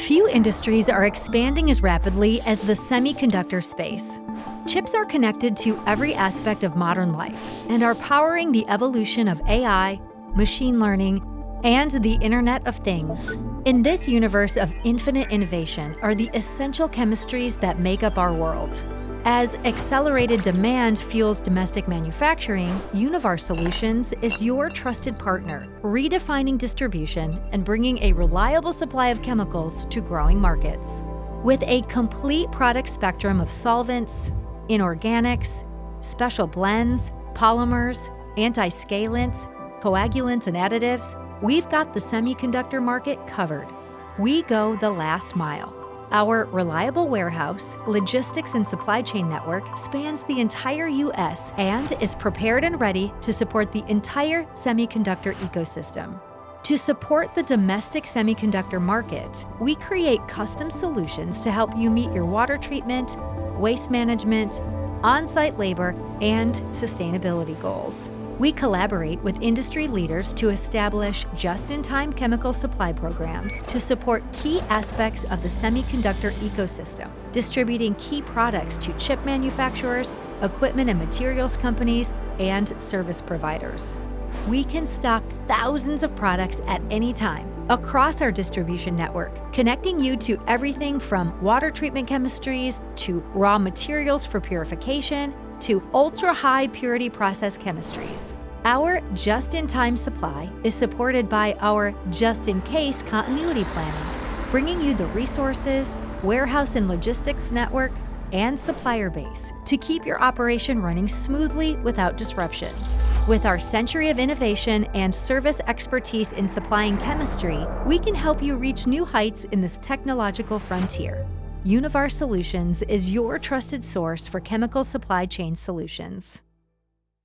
Few industries are expanding as rapidly as the semiconductor space. Chips are connected to every aspect of modern life and are powering the evolution of AI, machine learning, and the Internet of Things. In this universe of infinite innovation are the essential chemistries that make up our world. As accelerated demand fuels domestic manufacturing, Univar Solutions is your trusted partner, redefining distribution and bringing a reliable supply of chemicals to growing markets. With a complete product spectrum of solvents, inorganics, special blends, polymers, anti-scalants, coagulants, and additives, we've got the semiconductor market covered. We go the last mile. Our reliable warehouse, logistics, and supply chain network spans the entire U.S. and is prepared and ready to support the entire semiconductor ecosystem. To support the domestic semiconductor market, we create custom solutions to help you meet your water treatment, waste management, on-site labor, and sustainability goals. We collaborate with industry leaders to establish just-in-time chemical supply programs to support key aspects of the semiconductor ecosystem, distributing key products to chip manufacturers, equipment and materials companies, and service providers. We can stock thousands of products at any time across our distribution network, connecting you to everything from water treatment chemistries to raw materials for purification to ultra-high purity process chemistries. Our just-in-time supply is supported by our just-in-case continuity planning, bringing you the resources, warehouse and logistics network, and supplier base to keep your operation running smoothly without disruption. With our century of innovation and service expertise in supplying chemistry, we can help you reach new heights in this technological frontier. Univar Solutions is your trusted source for chemical supply chain solutions.